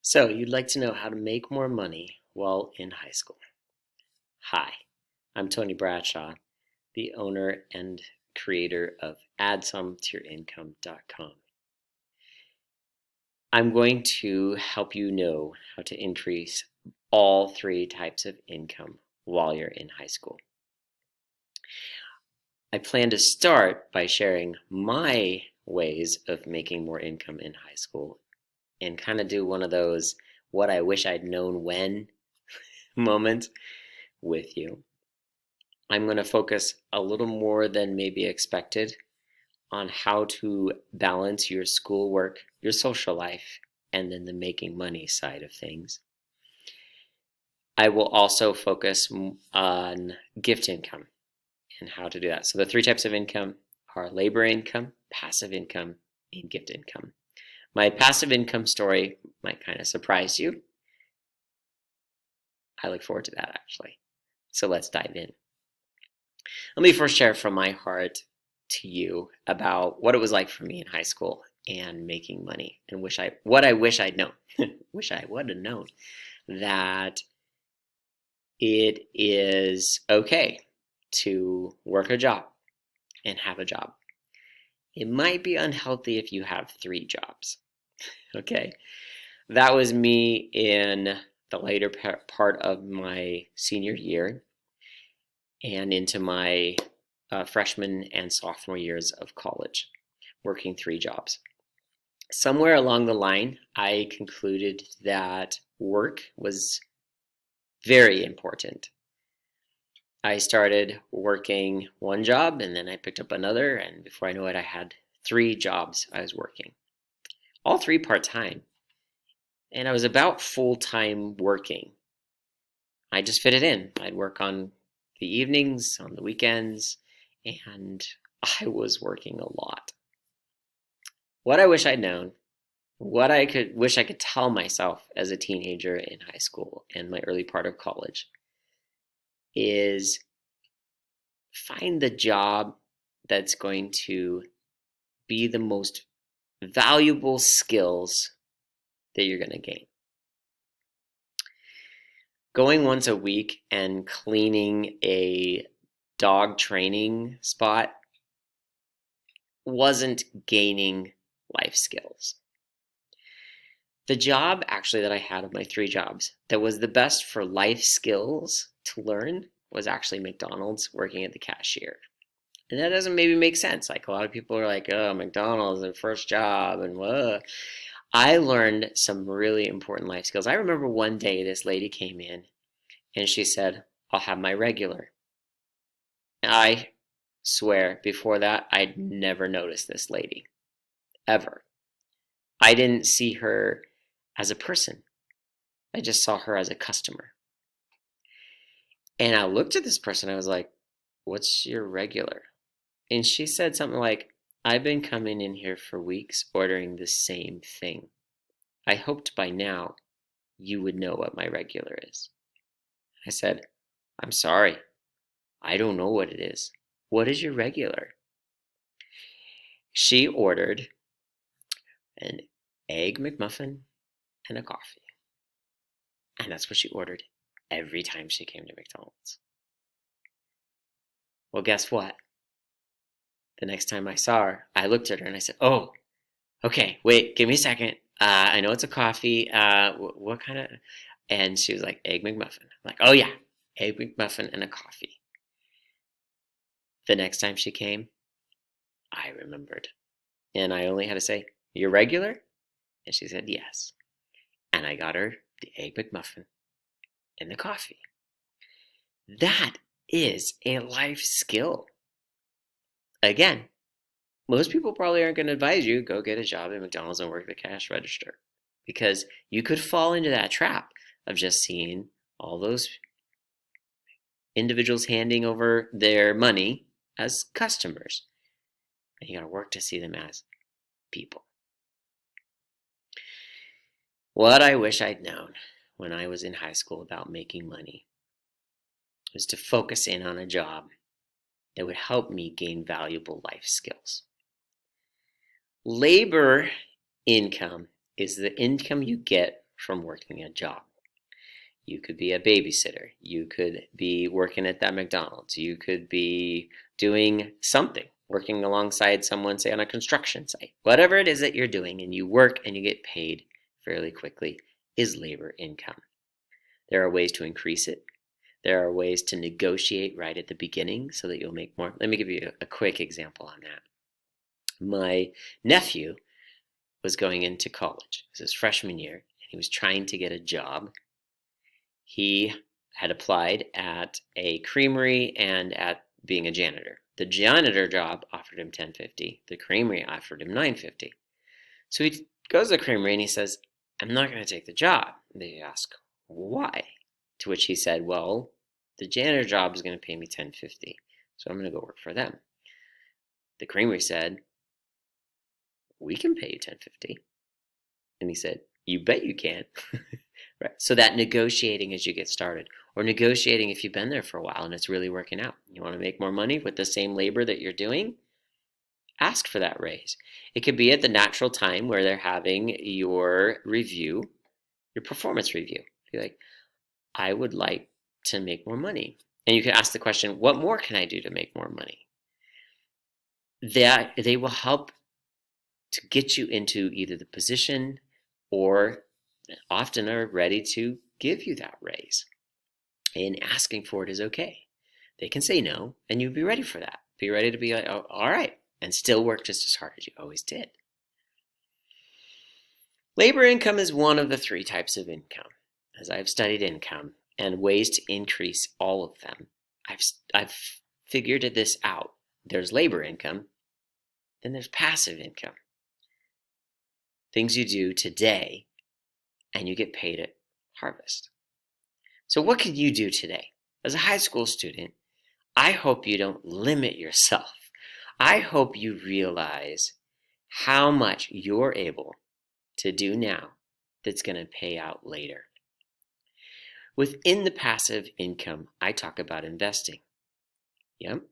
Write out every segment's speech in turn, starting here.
So, you'd like to know how to make more money while in high school. Hi, I'm Tony Bradshaw, the owner and creator of AddSomeToYourIncome.com. I'm going to help you know how to increase all three types of income while you're in high school. I plan to start by sharing my ways of making more income in high school and kind of do one of those what I wish I'd known when moments with you. I'm going to focus a little more than maybe expected on how to balance your schoolwork, your social life, and then the making money side of things. I will also focus on gift income and how to do that. So the three types of income are labor income, passive income, and gift income. My passive income story might kind of surprise you. I look forward to that actually. So let's dive in. Let me first share from my heart to you about what it was like for me in high school and making money, and what I wish I'd known. Wish I would have known that it is okay to work a job and have a job. It might be unhealthy if you have three jobs. Okay, that was me in the later part of my senior year and into my freshman and sophomore years of college, working three jobs. Somewhere along the line, I concluded that work was very important. I started working one job and then I picked up another, and before I know it, I had three jobs I was working, all three part-time. And I was about full-time working. I just fit it in. I'd work on the evenings, on the weekends, and I was working a lot. What I wish I'd known, what I wish I could tell myself as a teenager in high school and my early part of college is find the job that's going to be the most valuable skills that you're going to gain. Going once a week and cleaning a dog training spot wasn't gaining life skills. The job actually that I had of my three jobs that was the best for life skills to learn was actually McDonald's, working at the cashier. And that doesn't maybe make sense. Like a lot of people are like, oh, McDonald's, their first job, and what? I learned some really important life skills. I remember one day this lady came in and she said, I'll have my regular. I swear, before that, I'd never noticed this lady, ever. I didn't see her as a person. I just saw her as a customer. And I looked at this person, I was like, what's your regular? And she said something like, I've been coming in here for weeks ordering the same thing. I hoped by now you would know what my regular is. I said, I'm sorry. I don't know what it is. What is your regular? She ordered an egg McMuffin and a coffee. And that's what she ordered every time she came to McDonald's. Well, guess what? The next time I saw her, I looked at her and I said, oh, okay, wait, give me a second. I know it's a coffee. What kind of? And she was like, egg McMuffin. I'm like, oh yeah, egg McMuffin and a coffee. The next time she came, I remembered. And I only had to say, you're regular? And she said, yes. And I got her the egg McMuffin and the coffee. That is a life skill. Again, most people probably aren't going to advise you go get a job at McDonald's and work the cash register, because you could fall into that trap of just seeing all those individuals handing over their money as customers. And you got to work to see them as people. What I wish I'd known when I was in high school about making money was to focus in on a job that would help me gain valuable life skills. Labor income is the income you get from working a job. You could be a babysitter. You could be working at that McDonald's. You could be doing something, working alongside someone, say on a construction site. Whatever it is that you're doing and you work and you get paid fairly quickly is labor income. There are ways to increase it. There are ways to negotiate right at the beginning so that you'll make more. Let me give you a quick example on that. My nephew was going into college. It was his freshman year, and he was trying to get a job. He had applied at a creamery and at being a janitor. The janitor job offered him $10.50. The creamery offered him $9.50. So he goes to the creamery and he says, I'm not going to take the job. They ask, why? To which he said, well, the janitor job is going to pay me $10.50, so I'm going to go work for them. The creamery said, we can pay you $10.50. And he said, you bet you can. Right. So that negotiating as you get started, or negotiating if you've been there for a while and it's really working out. You want to make more money with the same labor that you're doing? Ask for that raise. It could be at the natural time where they're having your review, your performance review. Be like, I would like to make more money. And you can ask the question, what more can I do to make more money? That they will help to get you into either the position or often are ready to give you that raise. And asking for it is okay. They can say no, and you'll be ready for that. Be ready to be like, oh, all right, and still work just as hard as you always did. Labor income is one of the three types of income. As I've studied income and ways to increase all of them, I've figured this out. There's labor income, then there's passive income. Things you do today and you get paid at harvest. So what can you do today? As a high school student, I hope you don't limit yourself. I hope you realize how much you're able to do now that's going to pay out later. Within the passive income, I talk about investing. Yep.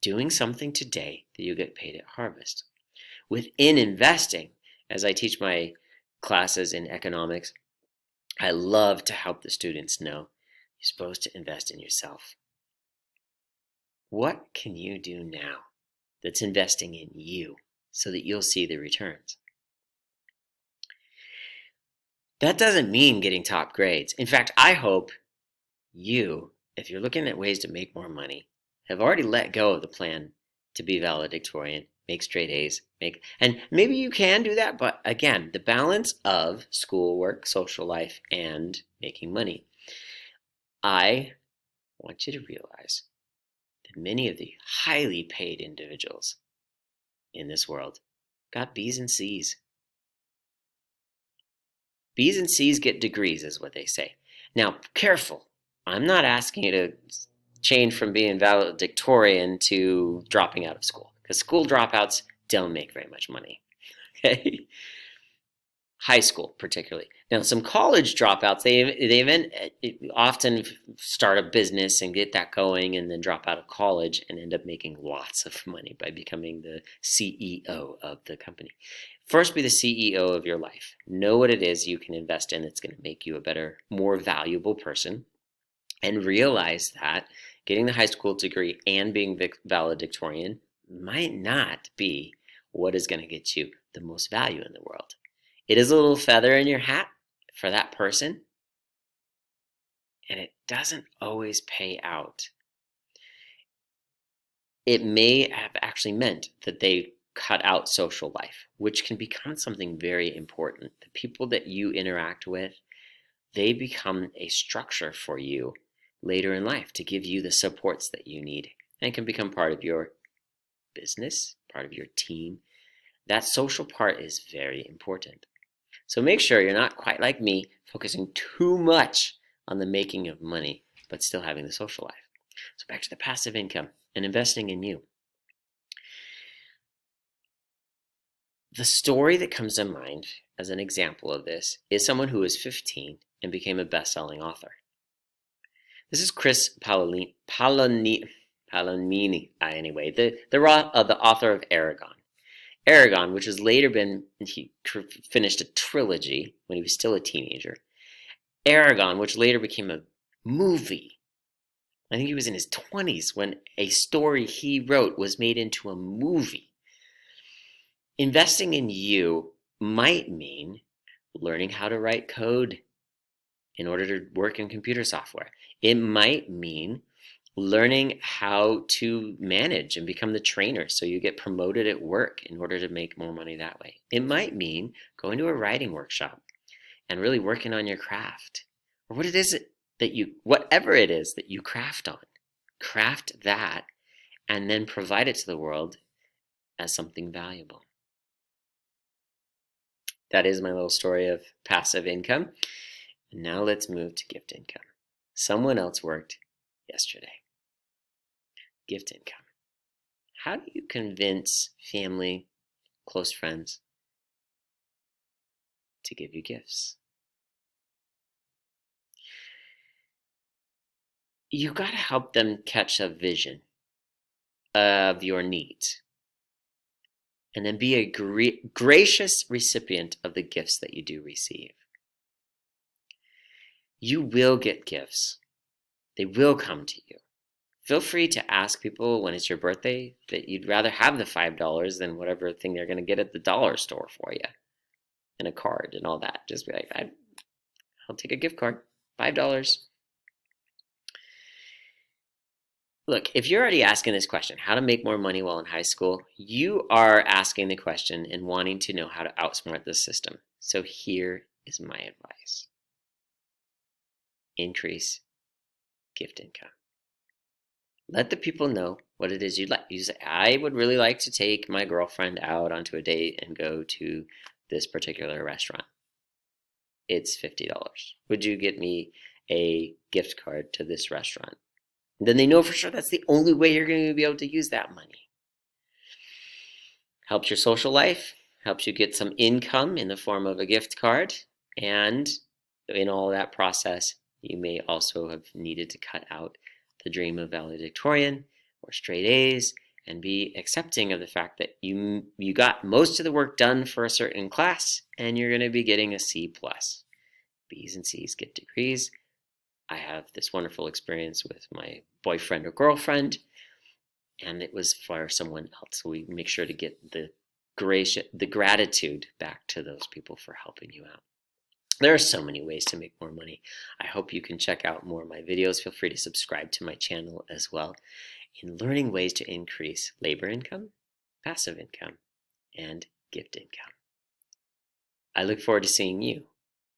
Doing something today that you get paid at harvest. Within investing, as I teach my classes in economics, I love to help the students know you're supposed to invest in yourself. What can you do now that's investing in you so that you'll see the returns? That doesn't mean getting top grades. In fact, I hope you, if you're looking at ways to make more money, have already let go of the plan to be valedictorian, make straight A's, and maybe you can do that, but again, the balance of schoolwork, social life, and making money. I want you to realize that many of the highly paid individuals in this world got B's and C's. B's and C's get degrees, is what they say. Now, careful. I'm not asking you to change from being valedictorian to dropping out of school, because school dropouts don't make very much money. Okay? High school, particularly. Now, some college dropouts, they often start a business and get that going and then drop out of college and end up making lots of money by becoming the CEO of the company. First, be the CEO of your life. Know what it is you can invest in that's going to make you a better, more valuable person. And realize that getting the high school degree and being valedictorian might not be what is going to get you the most value in the world. It is a little feather in your hat for that person, and it doesn't always pay out. It may have actually meant that they cut out social life, which can become something very important. The people that you interact with, they become a structure for you later in life to give you the supports that you need, and can become part of your business, part of your team. That social part is very important. So make sure you're not quite like me, focusing too much on the making of money, but still having the social life. So back to the passive income and investing in you. The story that comes to mind as an example of this is someone who was 15 and became a best-selling author. This is Chris Paolini, the author of Eragon. Aragon, which has later been, he finished a trilogy when he was still a teenager. Aragon, which later became a movie. I think he was in his 20s when a story he wrote was made into a movie. Investing in you might mean learning how to write code in order to work in computer software. It might mean learning how to manage and become the trainer so you get promoted at work in order to make more money that way. It might mean going to a writing workshop and really working on your craft, or whatever it is that you craft on. Craft that and then provide it to the world as something valuable. That is my little story of passive income. Now let's move to gift income. Someone else worked yesterday. Gift income. How do you convince family, close friends to give you gifts? You got to help them catch a vision of your needs and then be a gracious recipient of the gifts that you do receive. You will get gifts. They will come to you. Feel free to ask people when it's your birthday that you'd rather have the $5 than whatever thing they're going to get at the dollar store for you, and a card and all that. Just be like, I'll take a gift card, $5. Look, if you're already asking this question, how to make more money while in high school, you are asking the question and wanting to know how to outsmart the system. So here is my advice. Increase gift income. Let the people know what it is you'd like. You say, I would really like to take my girlfriend out onto a date and go to this particular restaurant. It's $50. Would you get me a gift card to this restaurant? Then they know for sure that's the only way you're going to be able to use that money. Helps your social life, helps you get some income in the form of a gift card, and in all that process, you may also have needed to cut out the dream of valedictorian or straight A's and be accepting of the fact that you got most of the work done for a certain class and you're going to be getting a C+. B's and C's get degrees. I have this wonderful experience with my boyfriend or girlfriend, and it was for someone else. So we make sure to get the gratitude back to those people for helping you out. There are so many ways to make more money. I hope you can check out more of my videos. Feel free to subscribe to my channel as well in learning ways to increase labor income, passive income, and gift income. I look forward to seeing you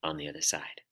on the other side.